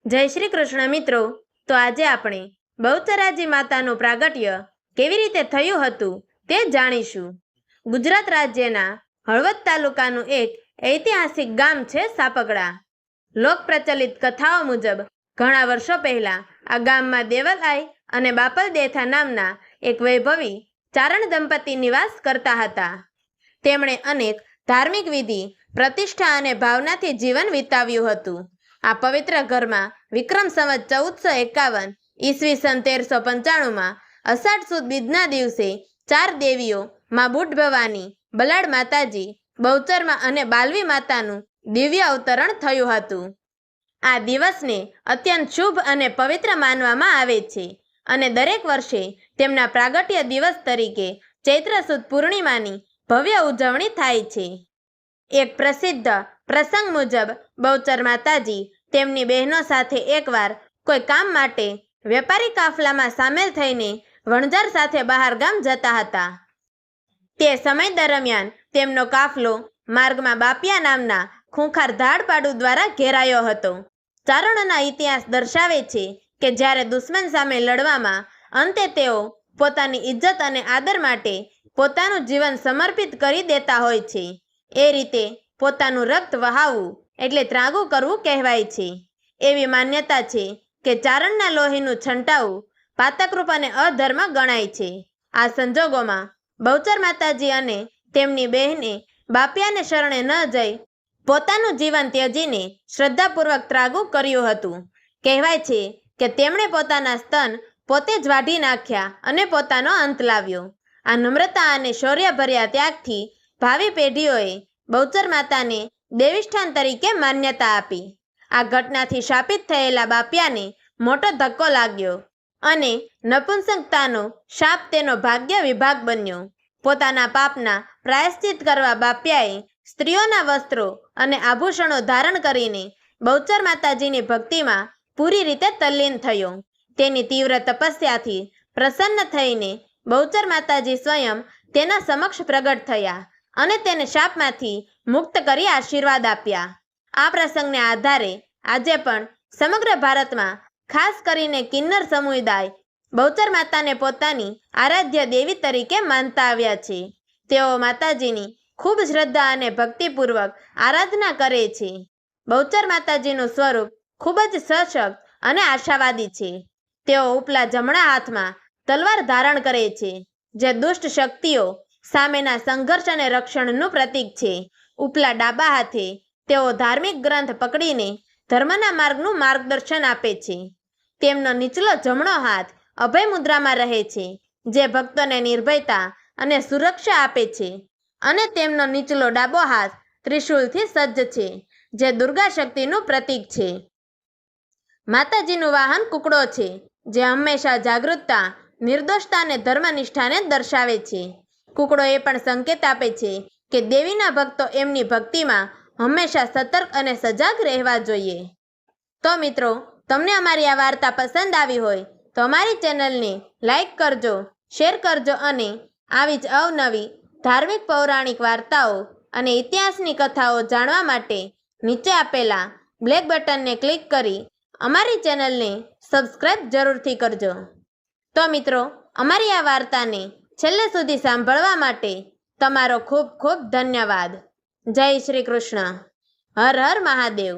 જય શ્રી કૃષ્ણ મિત્રો। તો આજે આપણે બહુચરાજી માતાનું પ્રાગટ્ય કેવી રીતે થયું હતું તે જાણીશું। ગુજરાત રાજ્યના હળવદ તાલુકાનું એક ઐતિહાસિક ગામ છે સાપગડા। લોક પ્રચલિત કથાઓ મુજબ ઘણા વર્ષો પહેલા આ ગામમાં દેવલાઈ અને બાપલ દેથા નામના એક વૈભવી ચારણ દંપતી નિવાસ કરતા હતા। તેમણે અનેક ધાર્મિક વિધિ, પ્રતિષ્ઠા અને ભાવનાથી જીવન વિતાવ્યું હતું। આ પવિત્ર ઘરમાં વિક્રમ સંવત 1451 ઈસવીસન 1395 અષાઢ સુદ બીજના દિવસે 4 દેવીઓ માં બુઢ ભવાની, બલાડ માતાજી, બહુચરમાં અને બાલવી માતાનું દિવ્ય અવતરણ થયું હતું। આ દિવસને અત્યંત શુભ અને પવિત્ર માનવામાં આવે છે અને દરેક વર્ષે તેમના પ્રાગટ્ય દિવસ તરીકે ચૈત્ર સુદ પૂર્ણિમાની ભવ્ય ઉજવણી થાય છે। એક પ્રસિદ્ધ પ્રસંગ મુજબ બહુચર માતાજી તેમની બહેનો સાથે એકવાર કોઈ કામ માટે વેપારી કાફલામાં સામેલ થઈને વણઝાર સાથે બહાર ગામ જતા હતા। તે સમય દરમિયાન તેમનો કાફલો માર્ગમાં બાપિયા નામના ખૂંખાર ધાડપાડુ દ્વારા ઘેરાયો હતો। ચારણોના ઇતિહાસ દર્શાવે છે કે જ્યારે દુશ્મન સામે લડવામાં અંતે તેઓ પોતાની ઇજ્જત અને આદર માટે પોતાનું જીવન સમર્પિત કરી દેતા હોય છે। એ રીતે પોતાનું રક્ત વહાવવું એટલે ત્રાગું કરવું કહેવાય છે। એવી માન્યતા છે કે ચારણના લોહીનું છંટાવું પાતકરૂપ અને અધર્મ ગણાય છે। આ સંજોગોમાં બહુચર માતાજી અને તેમની બહેને બાપિયાને શરણે ન જઈ પોતાનું જીવન ત્યજીને શ્રદ્ધાપૂર્વક ત્રાગું કર્યું હતું। કહેવાય છે કે તેમણે પોતાના સ્તન પોતે જ વાઢી નાખ્યા અને પોતાનો અંત લાવ્યો। આ નમ્રતા અને શૌર્યભર્યા ત્યાગથી ભાવિ પેઢીઓએ બહુચર માતાને દેવીસ્થાન તરીકે માન્યતા આપી। આ ઘટનાથી શાપિત થયેલા બાપિયાને મોટો ધક્કો લાગ્યો અને નપુંસકતાનો શાપ તેનો ભાગ્ય વિભાગ બન્યો। પોતાના પાપના પ્રાયશ્ચિત કરવા બાપિયાએ સ્ત્રીઓના વસ્ત્રો અને આભૂષણો ધારણ કરીને બહુચર માતાજીની ભક્તિમાં પૂરી રીતે તલ્લીન થયો। તેની તીવ્ર તપસ્યાથી પ્રસન્ન થઈને બહુચર માતાજી સ્વયં તેના સમક્ષ પ્રગટ થયા અને તેને શાપમાંથી મુક્ત કરી આશીર્વાદ આપ્યા। આ પ્રસંગને આધારે આજે પણ સમગ્ર ભારતમાં ખાસ કરીને કિન્નર સમુદાય બહુચર માતાને પોતાની આરાધ્ય દેવી તરીકે માનતા આવ્યા છે। તેઓ માતાજીની ખૂબ શ્રદ્ધા અને ભક્તિપૂર્વક આરાધના કરે છે। બહુચર માતાજીનું સ્વરૂપ ખૂબ જ સશક્ત અને આશાવાદી છે। તેઓ ઉપલા જમણા હાથમાં તલવાર ધારણ કરે છે, જે દુષ્ટ શક્તિઓ સામેના સંઘર્ષ અને રક્ષણનું પ્રતીક છે। ઉપલા ડાબા હાથે તેઓ ધાર્મિક ગ્રંથ પકડીને ધર્મના માર્ગનું માર્ગદર્શન આપે છે। તેમનો નીચલો જમણો હાથ અભય મુદ્રામાં રહે છે, જે ભક્તોને નિર્ભયતા અને સુરક્ષા આપે છે અને તેમનો નીચલો ડાબો હાથ ત્રિશૂલથી સજ્જ છે, જે દુર્ગા શક્તિનું પ્રતીક છે। માતાજીનું વાહન કુકડો છે, જે હંમેશા જાગૃતતા, નિર્દોષતા અને ધર્મનિષ્ઠાને દર્શાવે છે। કુકડો એ પણ સંકેત આપે છે કે દેવીના ભક્તો એમની ભક્તિમાં હંમેશા સતર્ક અને સજાગ રહેવા જોઈએ। તો મિત્રો, તમને અમારી આ વાર્તા પસંદ આવી હોય તો અમારી ચેનલને લાઈક કરજો, શેર કરજો અને આવી જ અવનવી ધાર્મિક પૌરાણિક વાર્તાઓ અને ઇતિહાસની કથાઓ જાણવા માટે નીચે આપેલા બ્લેક બટનને ક્લિક કરી અમારી ચેનલને સબસ્ક્રાઈબ જરૂરથી કરજો। તો મિત્રો, અમારી આ વાર્તાને છેલ્લે સુધી સાંભળવા માટે તમારો ખૂબ ખૂબ ધન્યવાદ। જય શ્રી કૃષ્ણ। હર હર મહાદેવ।